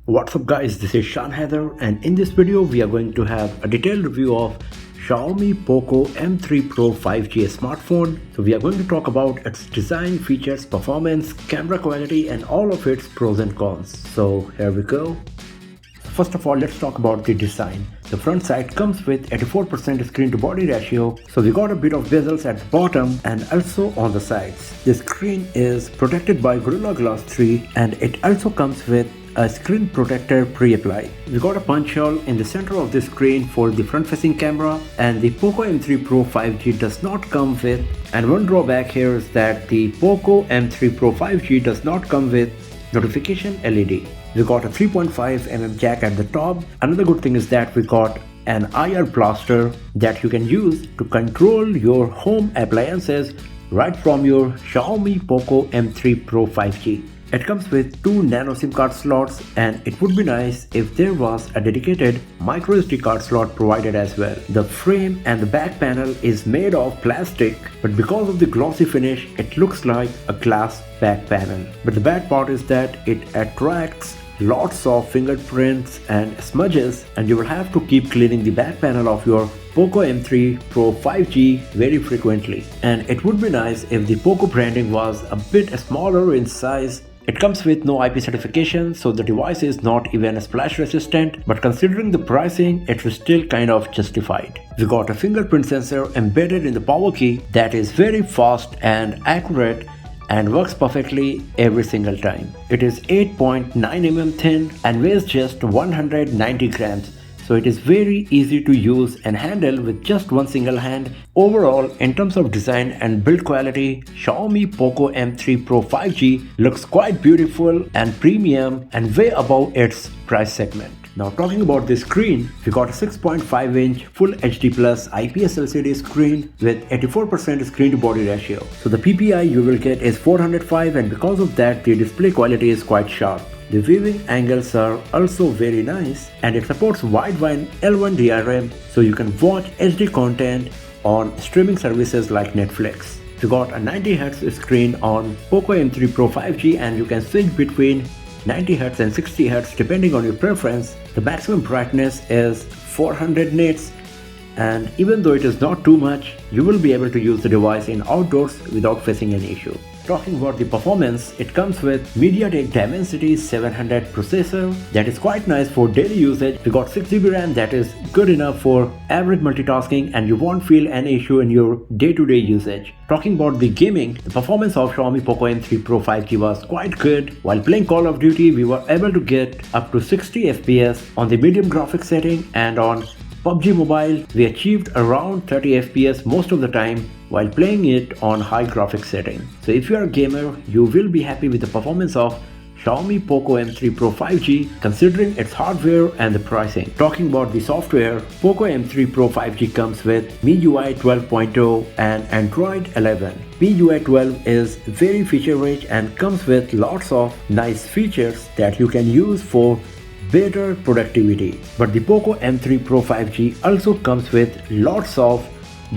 What's up guys, this is Shan Heather, and in this video we are going to have a detailed review of Xiaomi POCO M3 Pro 5G smartphone. So we are going to talk about its design, features, performance, camera quality and all of its pros and cons. So here we go. First of all, let's talk about the design. The front side comes with 84% screen to body ratio, so we got a bit of bezels at the bottom and also on the sides. The screen is protected by Gorilla Glass 3 and it also comes with a screen protector pre-applied. We got a punch hole in the center of the screen for the front-facing camera, and the POCO M3 Pro 5G does not come with, and one drawback here is that the POCO M3 Pro 5G does not come with notification LED. We got a 3.5mm jack at the top. Another good thing is that we got an IR blaster that you can use to control your home appliances right from your Xiaomi POCO M3 Pro 5G. It comes with 2 nano SIM card slots, and it would be nice if there was a dedicated micro SD card slot provided as well. The frame and the back panel is made of plastic, but because of the glossy finish it looks like a glass back panel. But the bad part is that it attracts lots of fingerprints and smudges, and you will have to keep cleaning the back panel of your POCO M3 Pro 5G very frequently. And it would be nice if the POCO branding was a bit smaller in size. It comes with no IP certification, so the device is not even splash resistant, but considering the pricing, it was still kind of justified. We got a fingerprint sensor embedded in the power key that is very fast and accurate and works perfectly every single time. It is 8.9 mm thin and weighs just 190 grams. So it is very easy to use and handle with just one single hand. Overall, in terms of design and build quality, Xiaomi POCO M3 Pro 5G looks quite beautiful and premium and way above its price segment. Now talking about the screen, we got a 6.5-inch Full HD Plus IPS LCD screen with 84% screen to body ratio. So the PPI you will get is 405, and because of that the display quality is quite sharp. The viewing angles are also very nice, and it supports wideband L1 DRM, so you can watch HD content on streaming services like Netflix. You got a 90Hz screen on POCO M3 Pro 5G, and you can switch between 90Hz and 60Hz depending on your preference. The maximum brightness is 400 nits, and even though it is not too much, you will be able to use the device in outdoors without facing any issue. Talking about the performance, it comes with MediaTek Dimensity 700 processor that is quite nice for daily usage. We got 6GB RAM that is good enough for average multitasking, and you won't feel any issue in your day-to-day usage. Talking about the gaming, the performance of Xiaomi POCO M3 Pro 5G was quite good. While playing Call of Duty, we were able to get up to 60 FPS on the medium graphics setting, and on PUBG Mobile, we achieved around 30 FPS most of the time while playing it on high graphics setting. So if you are a gamer, you will be happy with the performance of Xiaomi POCO M3 Pro 5G considering its hardware and the pricing. Talking about the software, POCO M3 Pro 5G comes with MIUI 12.0 and Android 11. MIUI 12 is very feature rich and comes with lots of nice features that you can use for better productivity. But the POCO M3 Pro 5G also comes with lots of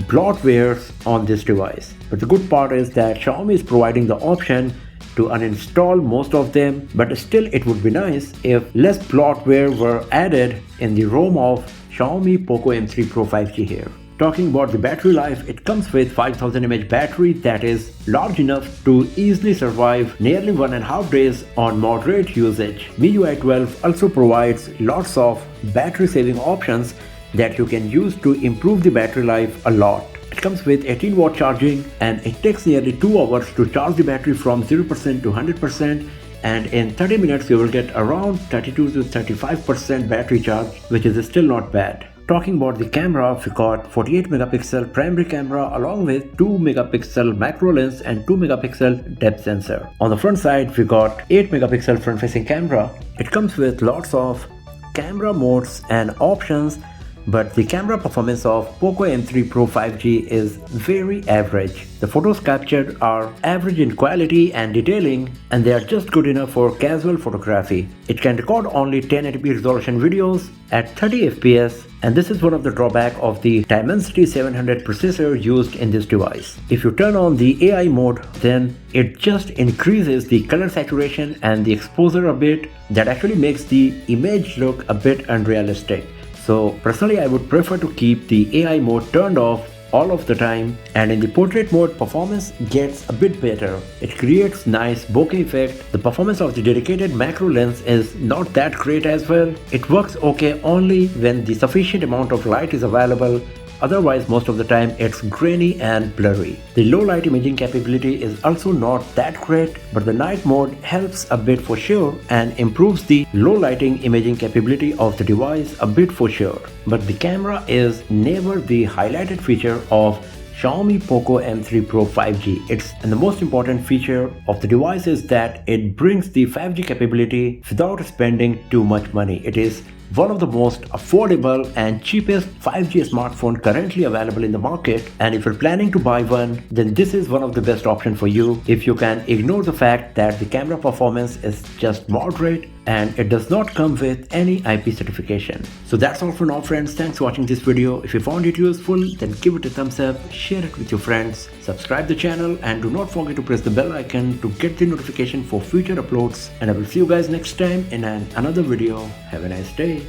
bloatwares on this device. But the good part is that Xiaomi is providing the option to uninstall most of them, but still it would be nice if less bloatware were added in the ROM of Xiaomi POCO M3 Pro 5G here. Talking about the battery life, it comes with 5000 mAh battery that is large enough to easily survive nearly 1.5 days on moderate usage. MIUI 12 also provides lots of battery saving options that you can use to improve the battery life a lot. It comes with 18-watt charging, and it takes nearly 2 hours to charge the battery from 0% to 100%, and in 30 minutes you will get around 32 to 35% battery charge, which is still not bad. Talking about the camera, we got 48 megapixel primary camera along with 2 megapixel macro lens and 2 megapixel depth sensor. On the front side, we got 8 megapixel front facing camera. It comes with lots of camera modes and options But the camera performance of POCO M3 Pro 5G is very average. The photos captured are average in quality and detailing, and they are just good enough for casual photography. It can record only 1080p resolution videos at 30 fps, and this is one of the drawbacks of the Dimensity 700 processor used in this device. If you turn on the AI mode, then it just increases the color saturation and the exposure a bit. That actually makes the image look a bit unrealistic. So personally, I would prefer to keep the AI mode turned off all of the time, and in the portrait mode, performance gets a bit better. It creates nice bokeh effect. The performance of the dedicated macro lens is not that great as well. It works okay only when the sufficient amount of light is available. Otherwise, most of the time it's grainy and blurry. The low light imaging capability is also not that great, but the night mode helps a bit for sure and improves the low lighting imaging capability of the device a bit for sure. But the camera is never the highlighted feature of Xiaomi POCO M3 Pro 5G. And the most important feature of the device is that it brings the 5G capability without spending too much money. It is one of the most affordable and cheapest 5G smartphone currently available in the market, and if you're planning to buy one, then this is one of the best options for you if you can ignore the fact that the camera performance is just moderate and it does not come with any IP certification. So that's all for now, friends. Thanks for watching this video. If you found it useful, then give it a thumbs up, share it with your friends, subscribe the channel, and do not forget to press the bell icon to get the notification for future uploads. And I will see you guys next time in another video. Have a nice day.